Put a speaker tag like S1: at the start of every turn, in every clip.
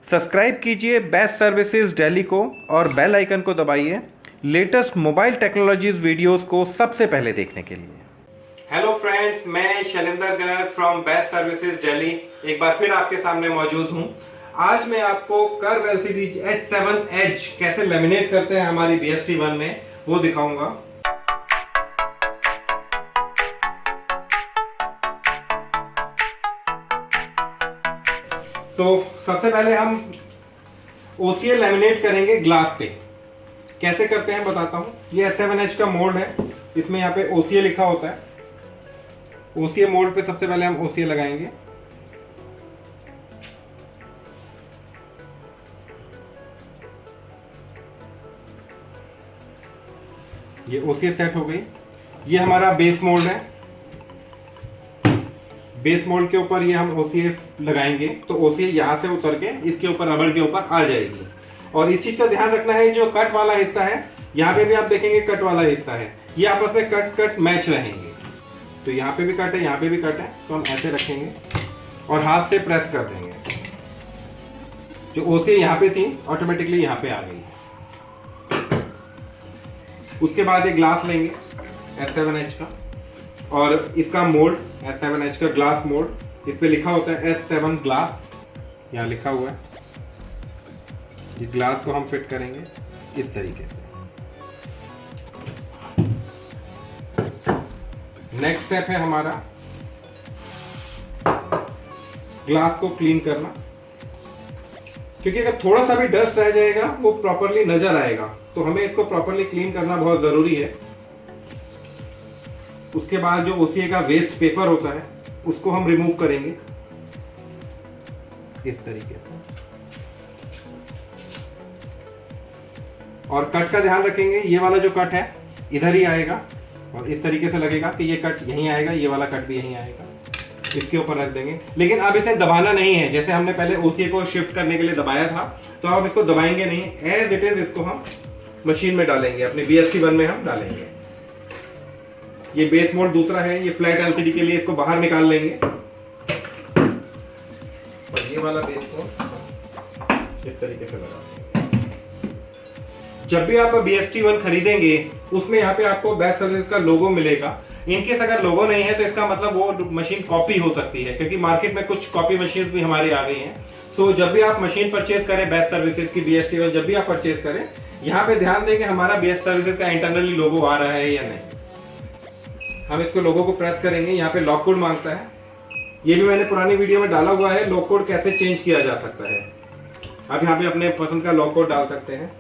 S1: Subscribe कीजिए best services Delhi को और बेल आइकन को दबाइए लेटेस्ट मोबाइल टेक्नोलॉजीज वीडियोस को सबसे पहले देखने के लिए। हेलो फ्रेंड्स, मैं Shailendra Garg from best services Delhi एक बार फिर आपके सामने मौजूद हूं। आज मैं आपको कर्व एलसीडी H7 Edge कैसे लेमिनेट करते हैं हमारी BST1 में वो दिखाऊंगा। तो सबसे पहले हम OCL लेमिनेट करेंगे ग्लास पे। कैसे करते हैं बताता हूँ। ये H7H का मोड है, इसमें यहाँ पे OCL लिखा होता है। OCL मोड पे सबसे पहले हम OCL लगाएंगे। ये OCL सेट हो गई। ये हमारा बेस मोड है। बेस मोड के ऊपर ये हम OCL लगाएंगे तो OCL यहाँ से उतर के इसके ऊपर रबड़ के ऊपर आ जाएगी। और इस चीज का ध्यान रखना है, जो कट वाला हिस्सा है यहाँ पे भी आप देखेंगे कट वाला हिस्सा है, ये आपस में कट मैच रहेंगे। तो यहाँ पे भी कट है, यहाँ पे भी कट है, तो हम ऐसे रखेंगे और हाथ से प्रेस कर देंगे। जो OCL यहाँ पे थी ऑटोमेटिकली यहाँ पे आ गई। उसके बाद ये ग्लास लेंगे H7H का और इसका मोड H7H का ग्लास मोड, इस पे लिखा होता है S7 ग्लास, यहाँ लिखा हुआ है। इस ग्लास को हम फिट करेंगे इस तरीके से। नेक्स्ट स्टेप है हमारा ग्लास को क्लीन करना, क्योंकि अगर थोड़ा सा भी डस्ट रह जाएगा वो प्रॉपरली नजर आएगा, तो हमें इसको प्रॉपरली क्लीन करना बहुत जरूरी है। उसके बाद जो OCL का वेस्ट पेपर होता है उसको हम रिमूव करेंगे इस तरीके से। और कट का ध्यान रखेंगे, ये वाला जो कट है इधर ही आएगा और इस तरीके से लगेगा कि ये कट यहीं आएगा, ये वाला कट भी यहीं आएगा। इसके ऊपर रख देंगे, लेकिन अब इसे दबाना नहीं है। जैसे हमने पहले OCL को शिफ्ट करने के लिए दबाया था, तो अब इसको दबाएंगे नहीं, एज इट इज इसको हम मशीन में डालेंगे, अपने BST1 में हम डालेंगे। ये बेस मोड दूसरा है, ये फ्लैट LCD के लिए इसको बाहर निकाल लेंगे और ये वाला बेस मोड इस तरीके से लगा देंगे। जब भी आप BST1 खरीदेंगे उसमें यहाँ पे आपको बेस्ट सर्विस का लोगो मिलेगा। इनकेस अगर लोगो नहीं है तो इसका मतलब वो मशीन कॉपी हो सकती है, क्योंकि मार्केट में कुछ कॉपी मशीन भी हमारी आ गई हैं। सो जब भी आप मशीन परचेज करें बेस्ट सर्विसेज की BST1, जब भी आप परचेज करें यहाँ पे ध्यान दें कि हमारा बेस्ट सर्विसेज का इंटरनली लोगो आ रहा है या नहीं। हम इसको लोगो को प्रेस करेंगे, यहाँ पे लॉक कोड मांगता है। ये भी मैंने पुरानी वीडियो में डाला हुआ है, लॉक कोड कैसे चेंज किया जा सकता है। आप यहाँ पे अपने पसंद का लॉक कोड डाल सकते हैं।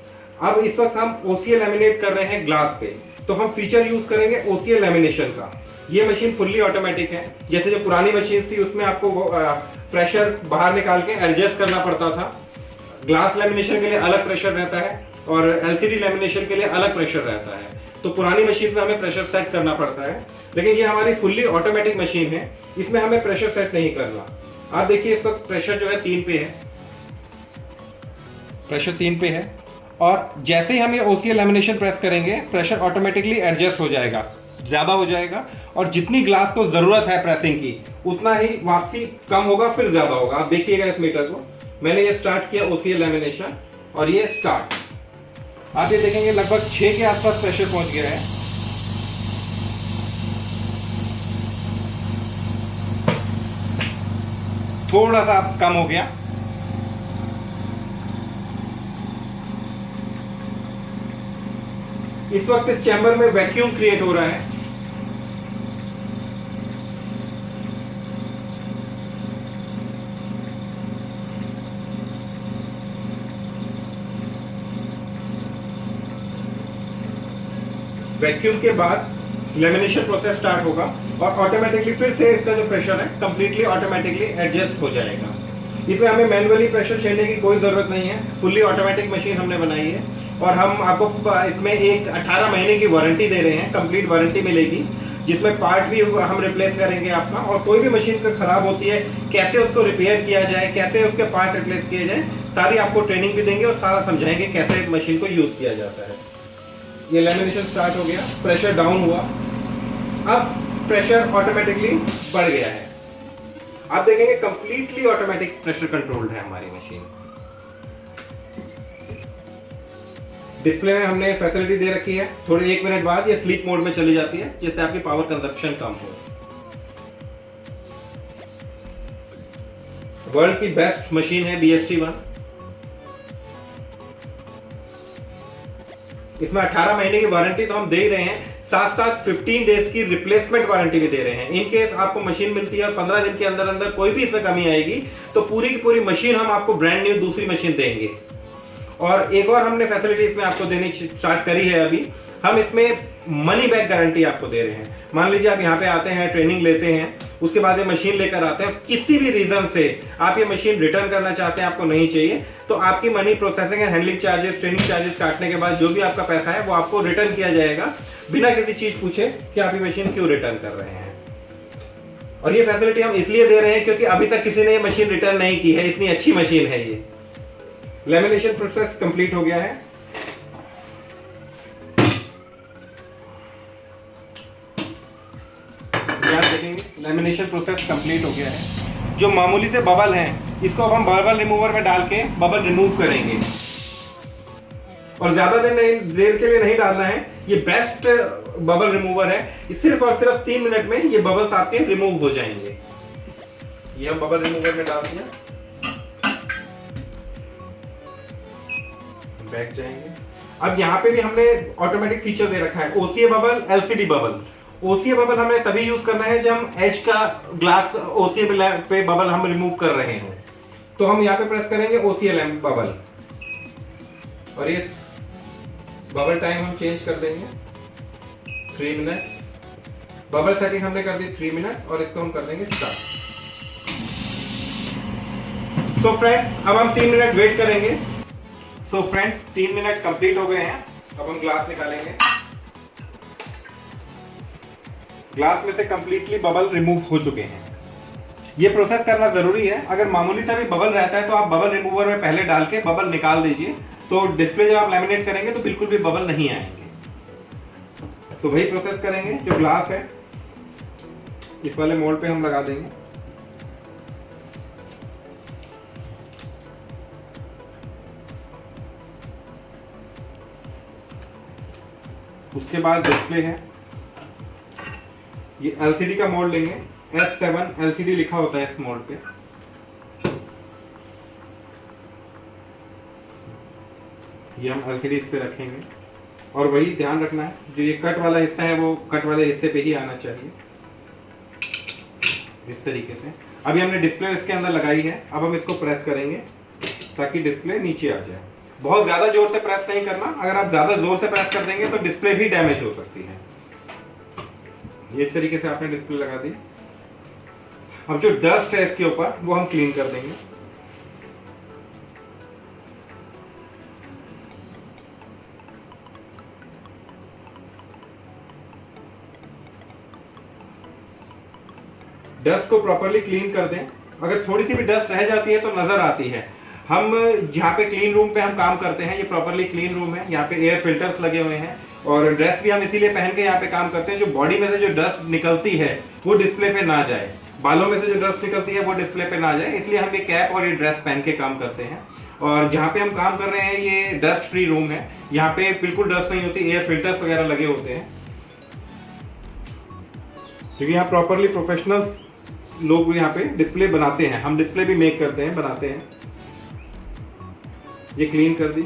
S1: अब इस वक्त हम OCL लेमिनेट कर रहे हैं ग्लास पे, तो हम फीचर यूज करेंगे OCL लेमिनेशन का। ये मशीन फुल्ली ऑटोमेटिक है। जैसे जो पुरानी मशीन थी उसमें आपको प्रेशर बाहर निकाल के एडजस्ट करना पड़ता था। ग्लास लेमिनेशन के लिए अलग प्रेशर रहता है और LCD लेमिनेशन के लिए अलग प्रेशर रहता है। तो पुरानी मशीन में हमें प्रेशर सेट करना पड़ता है, लेकिन ये हमारी फुल्ली ऑटोमेटिक मशीन है, इसमें हमें प्रेशर सेट नहीं करना। आप देखिए इस वक्त प्रेशर जो है 3 पे है, प्रेशर 3 पे है। और जैसे ही हम ये OCL लेमिनेशन प्रेस करेंगे प्रेशर ऑटोमेटिकली एडजस्ट हो जाएगा, ज्यादा हो जाएगा। और जितनी ग्लास को जरूरत है प्रेसिंग की उतना ही वापसी कम होगा, फिर ज्यादा होगा। आप देखिएगा इस मीटर को, मैंने ये स्टार्ट किया OCL लेमिनेशन और ये स्टार्ट, आप ये देखेंगे लगभग 6 के आसपास प्रेशर पहुंच गया है। थोड़ा सा कम हो गया। इस वक्त इस चैम्बर में वैक्यूम क्रिएट हो रहा है। वैक्यूम के बाद लेमिनेशन प्रोसेस स्टार्ट होगा और ऑटोमेटिकली फिर से इसका जो प्रेशर है कंप्लीटली ऑटोमेटिकली एडजस्ट हो जाएगा। इसमें हमें मैनुअली प्रेशर छेड़ने की कोई जरूरत नहीं है, फुल्ली ऑटोमेटिक मशीन हमने बनाई है। और हम आपको इसमें एक 18 महीने की वारंटी दे रहे हैं, कंप्लीट वारंटी मिलेगी, जिसमें पार्ट भी हम रिप्लेस करेंगे आपका। और कोई भी मशीन का खराब होती है कैसे उसको रिपेयर किया जाए, कैसे उसके पार्ट रिप्लेस किए जाए, सारी आपको ट्रेनिंग भी देंगे और सारा समझाएंगे कैसे मशीन को यूज किया जाता है। ये लेमिनेशन स्टार्ट हो गया, प्रेशर डाउन हुआ, अब प्रेशर ऑटोमेटिकली बढ़ गया है। आप देखेंगे कंप्लीटली ऑटोमेटिक प्रेशर कंट्रोल्ड है हमारी मशीन। डिस्प्ले में हमने फैसिलिटी दे रखी है, थोड़े 1 मिनट बाद ये स्लीप मोड में चली जाती है, जिससे आपकी पावर कंजप्शन कम हो। वर्ल्ड की बेस्ट मशीन है BST1। इसमें 18 महीने की वारंटी तो हम दे ही रहे हैं, साथ साथ 15 डेज की रिप्लेसमेंट वारंटी भी दे रहे हैं। इन केस आपको मशीन मिलती है और 15 दिन के अंदर अंदर कोई भी इसमें कमी आएगी तो पूरी की पूरी मशीन हम आपको ब्रांड न्यू दूसरी मशीन देंगे। और एक और हमने फैसिलिटी इसमें आपको देनी स्टार्ट करी है अभी, हम इसमें मनी बैक गारंटी आपको दे रहे हैं। मान लीजिए आप यहाँ पे आते हैं, ट्रेनिंग लेते हैं, उसके बाद ये मशीन लेकर आते हैं, किसी भी रीजन से आप ये मशीन रिटर्न करना चाहते हैं, आपको नहीं चाहिए, तो आपकी money processing and handling charges, training charges काटने के बाद जो भी आपका पैसा है वो आपको रिटर्न किया जाएगा, बिना किसी चीज पूछे कि आप ये मशीन क्यों रिटर्न कर रहे हैं। और ये फैसिलिटी हम इसलिए दे रहे हैं क्योंकि अभी तक किसी ने ये मशीन रिटर्न नहीं की है, इतनी अच्छी मशीन है ये। लैमिनेशन प्रोसेस कंप्लीट हो गया है। लैमिनेशन प्रोसेस कंप्लीट हो गया है। जो मामूली से बबल हैं, इसको अब हम बबल रिमूवर में डाल के बबल रिमूव करेंगे, और ज्यादा देर के लिए नहीं डालना है। ये बेस्ट बबल रिमूवर है, सिर्फ और सिर्फ 3 मिनट में ये बबल्स आपके रिमूव हो जाएंगे। ये हम बबल रिमूवर में डाल दिया, बैक जाएंगे। अब यहाँ पे भी हमने ऑटोमेटिक फीचर दे रखा है, OCA bubble, LCD bubble. OCA bubble हमने तभी यूज करना है जब हम एज का ग्लास OCA पे बबल हम रिमूव कर रहे हैं, तो हम यहाँ पे प्रेस करेंगे OCA लैम्प बबल, और ये बबल टाइम हम चेंज कर देंगे 3 मिनट। बबल सेटिंग हमने कर दी 3 मिनट, और इसको हम कर देंगे स्टार्ट। सो फ्रेंड्स, अब हम 3 मिनट वेट करेंगे। सो फ्रेंड्स, 3 मिनट कंप्लीट हो गए हैं। अब हम ग्लास निकालेंगे। ग्लास में से कंप्लीटली बबल रिमूव हो चुके हैं। ये प्रोसेस करना जरूरी है। अगर मामूली सा भी बबल रहता है तो आप बबल रिमूवर में पहले डाल के बबल निकाल दीजिए, तो डिस्प्ले जब आप लैमिनेट करेंगे तो बिल्कुल भी बबल नहीं आएंगे। तो वही प्रोसेस करेंगे। जो ग्लास है इस वाले मोल्ड पे हम लगा देंगे। उसके बाद डिस्प्ले है, ये LCD का मोड लेंगे। S7 LCD लिखा होता है इस मोड पे। ये हम LCD इस पे रखेंगे, और वही ध्यान रखना है जो ये कट वाला हिस्सा है वो कट वाले हिस्से पे ही आना चाहिए, इस तरीके से। अभी हमने डिस्प्ले इसके अंदर लगाई है, अब हम इसको प्रेस करेंगे ताकि डिस्प्ले नीचे आ जाए। बहुत ज्यादा जोर से प्रेस नहीं करना, अगर आप ज्यादा जोर से प्रेस कर देंगे तो डिस्प्ले भी डैमेज हो सकती है। इस तरीके से आपने डिस्प्ले लगा दी। अब जो डस्ट है इसके ऊपर वो हम क्लीन कर देंगे। डस्ट को प्रॉपर्ली क्लीन कर दें। अगर थोड़ी सी भी डस्ट रह जाती है तो नजर आती है। हम जहाँ पे क्लीन रूम पे हम काम करते हैं, ये प्रॉपर्ली क्लीन रूम है। यहाँ पे एयर फिल्टर्स लगे हुए हैं, और ड्रेस भी हम इसीलिए पहन के यहाँ पे काम करते हैं। जो बॉडी में से जो डस्ट निकलती है वो डिस्प्ले पे ना जाए, बालों में से जो डस्ट निकलती है वो डिस्प्ले पे ना जाए, इसलिए हम ये कैप और ये ड्रेस पहन के काम करते हैं। और जहाँ पे हम काम कर रहे हैं ये डस्ट फ्री रूम है, यहाँ पे बिल्कुल डस्ट नहीं होती, एयर फिल्टर्स वगैरह लगे होते हैं, क्योंकि यहाँ प्रॉपरली प्रोफेशनल लोग यहाँ पे डिस्प्ले बनाते हैं। हम डिस्प्ले भी मेक करते हैं, बनाते हैं। ये क्लीन कर दी।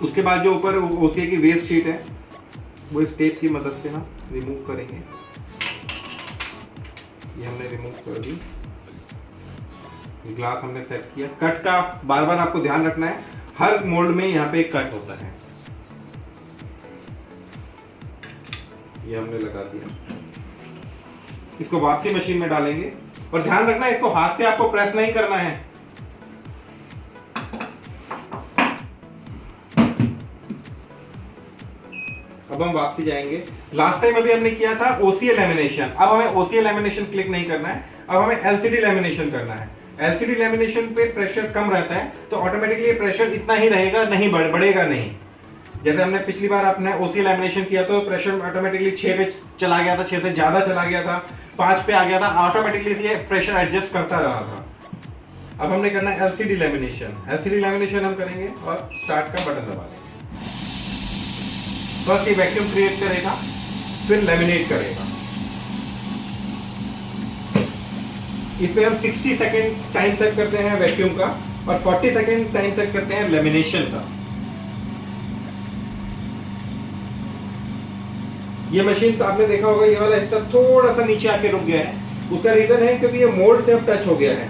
S1: उसके बाद जो ऊपर OCA की वेस्ट शीट है वो इस टेप की मदद से हम रिमूव करेंगे। ये हमने रिमूव कर दी। ये ग्लास हमने सेट किया। कट का बार बार आपको ध्यान रखना है, हर मोल्ड में यहाँ पे एक कट होता है। ये हमने लगा दिया। इसको वापसी मशीन में डालेंगे, और ध्यान रखना है इसको हाथ से आपको प्रेस नहीं करना है। अब हम वापसी जाएंगे। लास्ट टाइम अभी हमने किया था OCA लैमिनेशन, अब हमें OCA लैमिनेशन क्लिक नहीं करना है, अब हमें LCD लैमिनेशन करना है। LCD लैमिनेशन पे प्रेशर कम रहता है, तो ऑटोमेटिकली प्रेशर इतना ही रहेगा, नहीं बढ़ेगा नहीं। जैसे हमने पिछली बार अपने OCA लैमिनेशन किया तो प्रेशर ऑटोमेटिकली 6 पे चला गया था, 6 से ज्यादा चला गया था, 5 पे आ गया था, ऑटोमेटिकली ये प्रेशर एडजस्ट करता रहा था। अब हमने करना है LCD लैमिनेशन। LCD लैमिनेशन हम करेंगे और स्टार्ट का बटन दबा देंगे। फर्स्ट ये वैक्यूम क्रिएट करेगा, फिर लेमिनेट करेगा। इसमें हम 60 सेकेंड टाइम सेट करते हैं वैक्यूम का और 40 सेकेंड टाइम सेट करते हैं लेमिनेशन का। ये मशीन तो आपने देखा होगा, ये वाला हिस्सा थोड़ा सा नीचे आके रुक गया है। उसका रीजन है क्योंकि ये मोल्ड से अब टच हो गया है।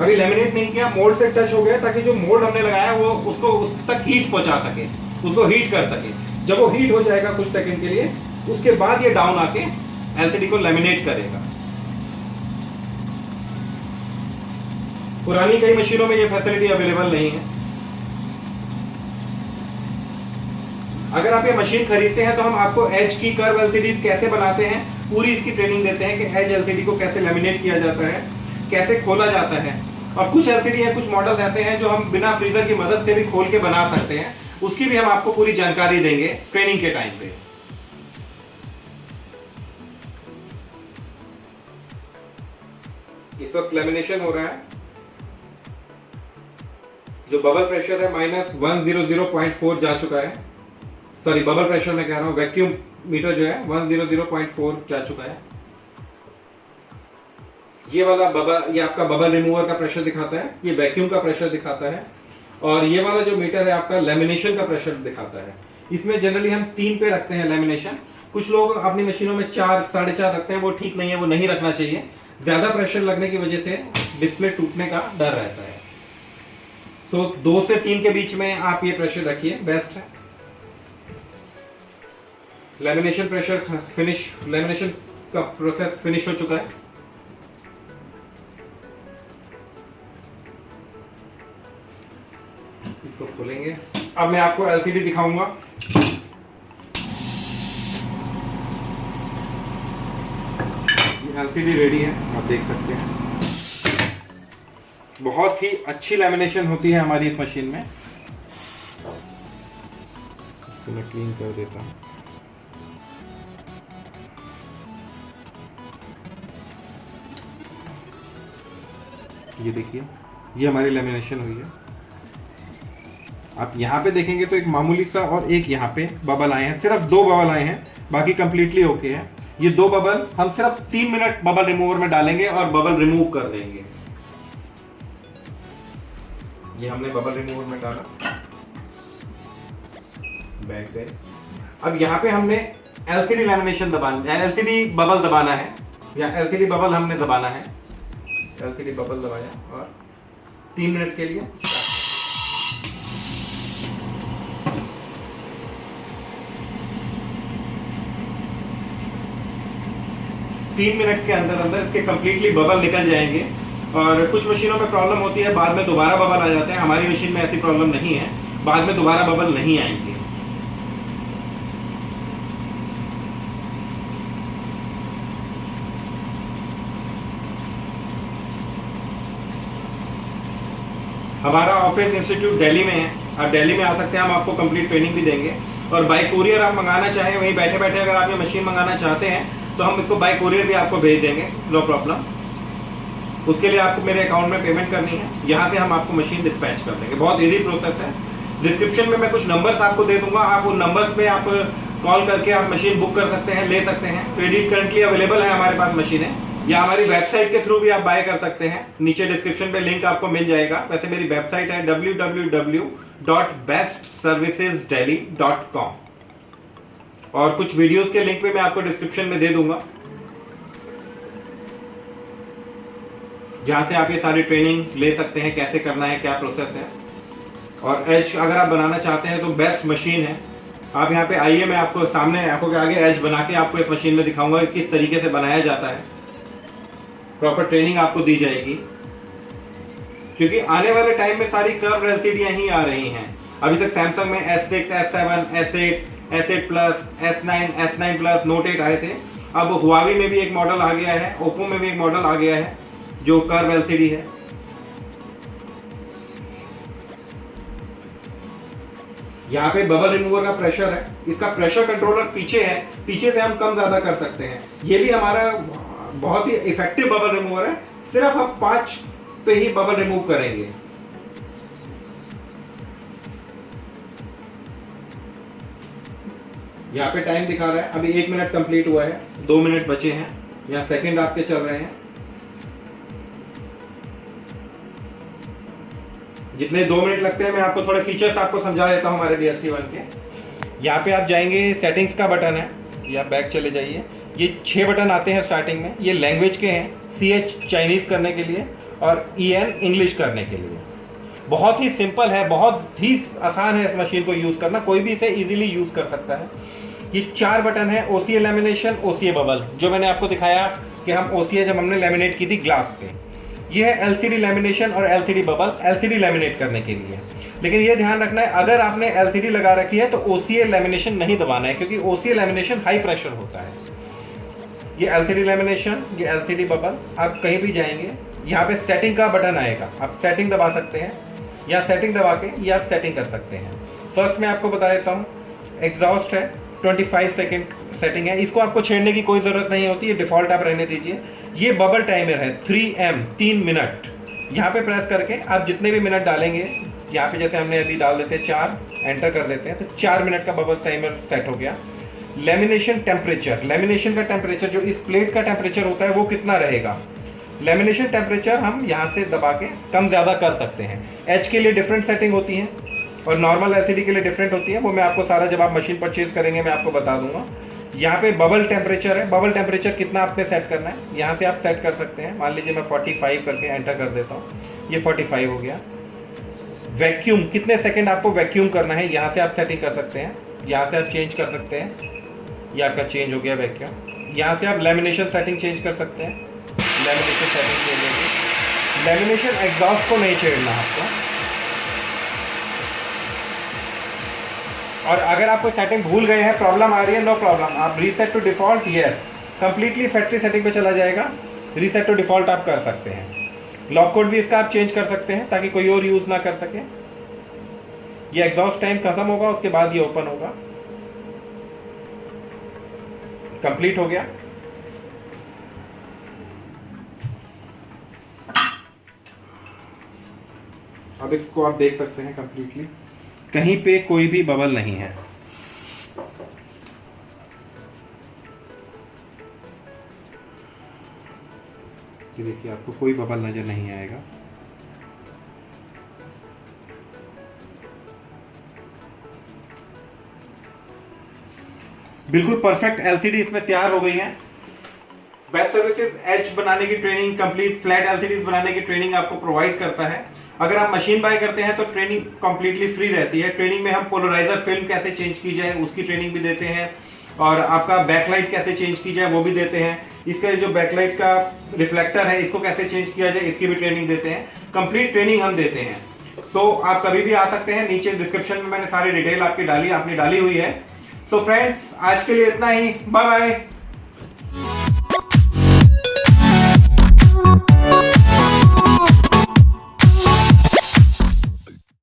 S1: अभी लेमिनेट नहीं किया, मोल्ड से टच हो गया ताकि जो मोल्ड हमने लगाया वो उसको उस तक हीट पहुंचा सके, उसको हीट कर सके। जब वो हीट हो जाएगा कुछ सेकंड के लिए, उसके बाद ये डाउन आके एलसीडी को लेमिनेट करेगा। पुरानी कई मशीनों में ये फैसिलिटी अवेलेबल नहीं है। अगर आप ये मशीन खरीदते हैं तो हम आपको एज की कर्व एलसीडीज कैसे बनाते हैं पूरी इसकी ट्रेनिंग देते हैं कि एज एलसीडी को कैसे लेमिनेट किया जाता है, कैसे खोला जाता है। और कुछ एलसीडी है, कुछ मॉडल्स ऐसे हैं जो हम बिना फ्रीजर की मदद से भी खोल के बना सकते हैं, उसकी भी हम आपको पूरी जानकारी देंगे ट्रेनिंग के टाइम पे। इस वक्त लेमिनेशन हो रहा है। जो बबल प्रेशर है -100.4 जा चुका है। सॉरी, बबल प्रेशर मैं कह रहा हूं, वैक्यूम मीटर जो है 100.4 जा चुका है। ये वाला बबल, ये आपका बबल रिमूवर का प्रेशर दिखाता है, ये वैक्यूम का प्रेशर दिखाता है, और ये वाला जो मीटर है आपका लेमिनेशन का प्रेशर दिखाता है। इसमें जनरली हम 3 पे रखते हैं लेमिनेशन। कुछ लोग अपनी मशीनों में 4, 4.5 रखते हैं, वो ठीक नहीं है, वो नहीं रखना चाहिए। ज्यादा प्रेशर लगने की वजह से डिस्प्ले टूटने का डर रहता है। तो 2 से 3 के बीच में आप ये प्रेशर रखिए, बेस्ट है। लेमिनेशन प्रेशर फिनिश, लेमिनेशन का प्रोसेस फिनिश हो चुका है। इसको खोलेंगे। अब मैं आपको एलसीडी दिखाऊंगा। एलसीडी रेडी है, आप देख सकते हैं। बहुत ही अच्छी लेमिनेशन होती है हमारी इस मशीन में। तो मैं क्लीन कर देता हूँ। ये देखिए, ये हमारी लेमिनेशन हुई है। आप यहाँ पे देखेंगे तो एक मामूली सा और एक यहाँ पे बबल आए हैं, सिर्फ 2 बबल आए हैं, बाकी कंप्लीटली ओके है। ये 2 बबल हम सिर्फ 3 मिनट बबल रिमूवर में डालेंगे और बबल रिमूव कर देंगे। ये हमने बबल रिमूवर में डाला, बैक गए। अब यहाँ पे हमने एलसीडी लेमिनेशन दबाना, एलसीडी बबल दबाना है, या एलसीडी बबल हमने दबाना है। एलसीडी बबल दबाया और 3 मिनट के लिए 3 मिनट के अंदर अंदर इसके कंप्लीटली बबल निकल जाएंगे। और कुछ मशीनों में प्रॉब्लम होती है, बाद में दोबारा बबल आ जाते हैं। हमारी मशीन में ऐसी प्रॉब्लम नहीं है, बाद में दोबारा बबल नहीं आएंगे। हमारा ऑफिस इंस्टीट्यूट दिल्ली में है, आप दिल्ली में आ सकते हैं, हम आपको कंप्लीट ट्रेनिंग भी देंगे। और बाय कुरियर आप मंगाना चाहें, वहीं बैठे बैठे अगर आप ये मशीन मंगाना चाहते हैं तो हम इसको बाय कुरियर भी आपको भेज देंगे, नो प्रॉब्लम। उसके लिए आपको मेरे अकाउंट में पेमेंट करनी है, यहाँ से हम आपको मशीन डिस्पैच कर देंगे। बहुत इजी प्रोसेस है। डिस्क्रिप्शन में मैं कुछ नंबर्स आपको दे दूंगा, आप उन नंबर्स पे आप कॉल करके आप मशीन बुक कर सकते हैं, ले सकते हैं। क्रेडिट करंटली अवेलेबल है हमारे पास मशीनें, या हमारी वेबसाइट के थ्रू भी आप बाय कर सकते हैं। नीचे डिस्क्रिप्शन पे लिंक आपको मिल जाएगा। वैसे मेरी वेबसाइट है www.bestservicesdelhi.com, और कुछ वीडियोस के लिंक भी मैं आपको डिस्क्रिप्शन में दे दूंगा, जहां से आप ये सारी ट्रेनिंग ले सकते हैं, कैसे करना है, क्या प्रोसेस है। और एज अगर आप बनाना चाहते हैं तो बेस्ट मशीन है। आप यहाँ पे आइए, मैं आपको सामने आंखों के आगे एज बना के आपको इस मशीन में दिखाऊंगा कि किस तरीके से बनाया जाता है। प्रॉपर ट्रेनिंग आपको दी जाएगी, क्योंकि आने वाले टाइम में सारी कर्व एलसीडियां ही आ रही हैं। अभी तक सैमसंग में S6, S7, S8, S8 plus, S9, S9 plus, Note 8 आए थे। अब हुआवी में भी एक मॉडल आ गया है, ओप्पो में भी एक मॉडल आ गया है जो कर्व एलसीडी है। यहाँ पे बबल रिमूवर का प्रेशर है, इसका प्रेशर कंट्रोलर पीछे है, पीछे से हम कम ज्यादा कर सकते हैं। ये भी हमारा बहुत ही इफेक्टिव बबल रिमूवर है। सिर्फ हम 5 पे ही बबल रिमूव करेंगे। यहाँ पे टाइम दिखा रहा है, अभी 1 मिनट कंप्लीट हुआ है, 2 मिनट बचे हैं, यहाँ सेकंड आपके चल रहे हैं। जितने 2 मिनट लगते हैं मैं आपको थोड़े फीचर्स आपको समझा देता हूँ हमारे BST1 के। यहाँ पे आप जाएंगे, सेटिंग्स का बटन है, या बैक चले जाइए। ये 6 बटन आते हैं स्टार्टिंग में, ये लैंग्वेज के हैं, CH चाइनीज़ करने के लिए और EN इंग्लिश करने के लिए। बहुत ही सिंपल है, बहुत ही आसान है इस मशीन को यूज़ करना, कोई भी इसे इजीली यूज़ कर सकता है। ये 4 बटन है, OCA लैमिनेशन, OCA बबल, जो मैंने आपको दिखाया कि हम OCA जब हमने लैमिनेट की थी ग्लास पे। ये है LCD लैमिनेशन और LCD बबल, LCD लैमिनेट करने के लिए। लेकिन ये ध्यान रखना है, अगर आपने LCD लगा रखी है तो OCA लैमिनेशन नहीं दबाना है, क्योंकि OCA लैमिनेशन हाई प्रेशर होता है। ये LCD लैमिनेशन, ये LCD बबल। आप कहीं भी जाएंगे, यहाँ पे सेटिंग का बटन आएगा, आप सेटिंग दबा सकते हैं, या सेटिंग दबा के ये आप सेटिंग कर सकते हैं। फर्स्ट में आपको बता देता हूँ, एग्जॉस्ट है, 25 सेकेंड सेटिंग है, इसको आपको छेड़ने की कोई ज़रूरत नहीं होती, ये डिफ़ॉल्ट आप रहने दीजिए। ये बबल टाइमर है 3M, 3 मिनट। यहाँ पे प्रेस करके आप जितने भी मिनट डालेंगे, यहाँ पे जैसे हमने अभी डाल देते हैं 4, एंटर कर देते हैं, तो 4 मिनट का बबल टाइमर सेट हो गया। लेमिनेशन टेम्परेचर, लेमिनेशन का टेम्परेचर, जो इस प्लेट का टेम्परेचर होता है वो कितना रहेगा, लेमिनेशन टेम्परेचर हम यहाँ से दबा के कम ज़्यादा कर सकते हैं। H के लिए डिफरेंट सेटिंग होती है और नॉर्मल LCD के लिए डिफरेंट होती है, वो मैं आपको सारा जब आप मशीन परचेज करेंगे मैं आपको बता दूंगा। यहाँ पे बबल टेम्परेचर है, बबल टेम्परेचर कितना आपने सेट करना है, यहाँ से आप सेट कर सकते हैं। मान लीजिए मैं 45 करके एंटर कर देता हूँ, ये 45 हो गया। वैक्यूम, कितने सेकंड आपको वैक्यूम करना है, यहाँ से आप सेटिंग कर सकते हैं, यहाँ से आप चेंज कर सकते हैं, ये आपका चेंज हो गया वैक्यूम। यहाँ से आप लेमिनेशन सेटिंग चेंज कर सकते हैं, लेमिनेशन सेटिंग चेंज होगी। लेमिनेशन एग्जॉस्ट को नहीं छेड़ना आपको। और अगर आप कोई सेटिंग भूल गए हैं, प्रॉब्लम आ रही है, नो प्रॉब्लम, आप reset to default, yes, completely factory setting पे चला जाएगा, रीसेट टू डिफॉल्ट आप कर सकते हैं। लॉक कोड भी इसका आप चेंज कर सकते हैं ताकि कोई और यूज ना कर सके। ये एग्जॉस्ट टाइम खत्म होगा, उसके बाद ये ओपन होगा। कंप्लीट हो गया। अब इसको आप देख सकते हैं कंप्लीटली, कहीं पे कोई भी बबल नहीं है। ये देखिए, आपको कोई बबल नजर नहीं आएगा। बिल्कुल परफेक्ट LCD इसमें तैयार हो गई है। बेस्ट सर्विसेज एच बनाने की ट्रेनिंग, कंप्लीट फ्लैट LCDs बनाने की ट्रेनिंग आपको प्रोवाइड करता है। अगर आप मशीन बाय करते हैं तो ट्रेनिंग कंप्लीटली फ्री रहती है। ट्रेनिंग में हम पोलराइजर फिल्म कैसे चेंज की जाए उसकी ट्रेनिंग भी देते हैं, और आपका बैकलाइट कैसे चेंज की जाए वो भी देते हैं। इसका जो बैकलाइट का रिफ्लेक्टर है इसको कैसे चेंज किया जाए इसकी भी ट्रेनिंग देते हैं। कंप्लीट ट्रेनिंग हम देते हैं, तो आप कभी भी आ सकते हैं। नीचे डिस्क्रिप्शन में मैंने सारी डिटेल आपकी आपने डाली हुई है। तो फ्रेंड्स, आज के लिए इतना ही, बाय बाय।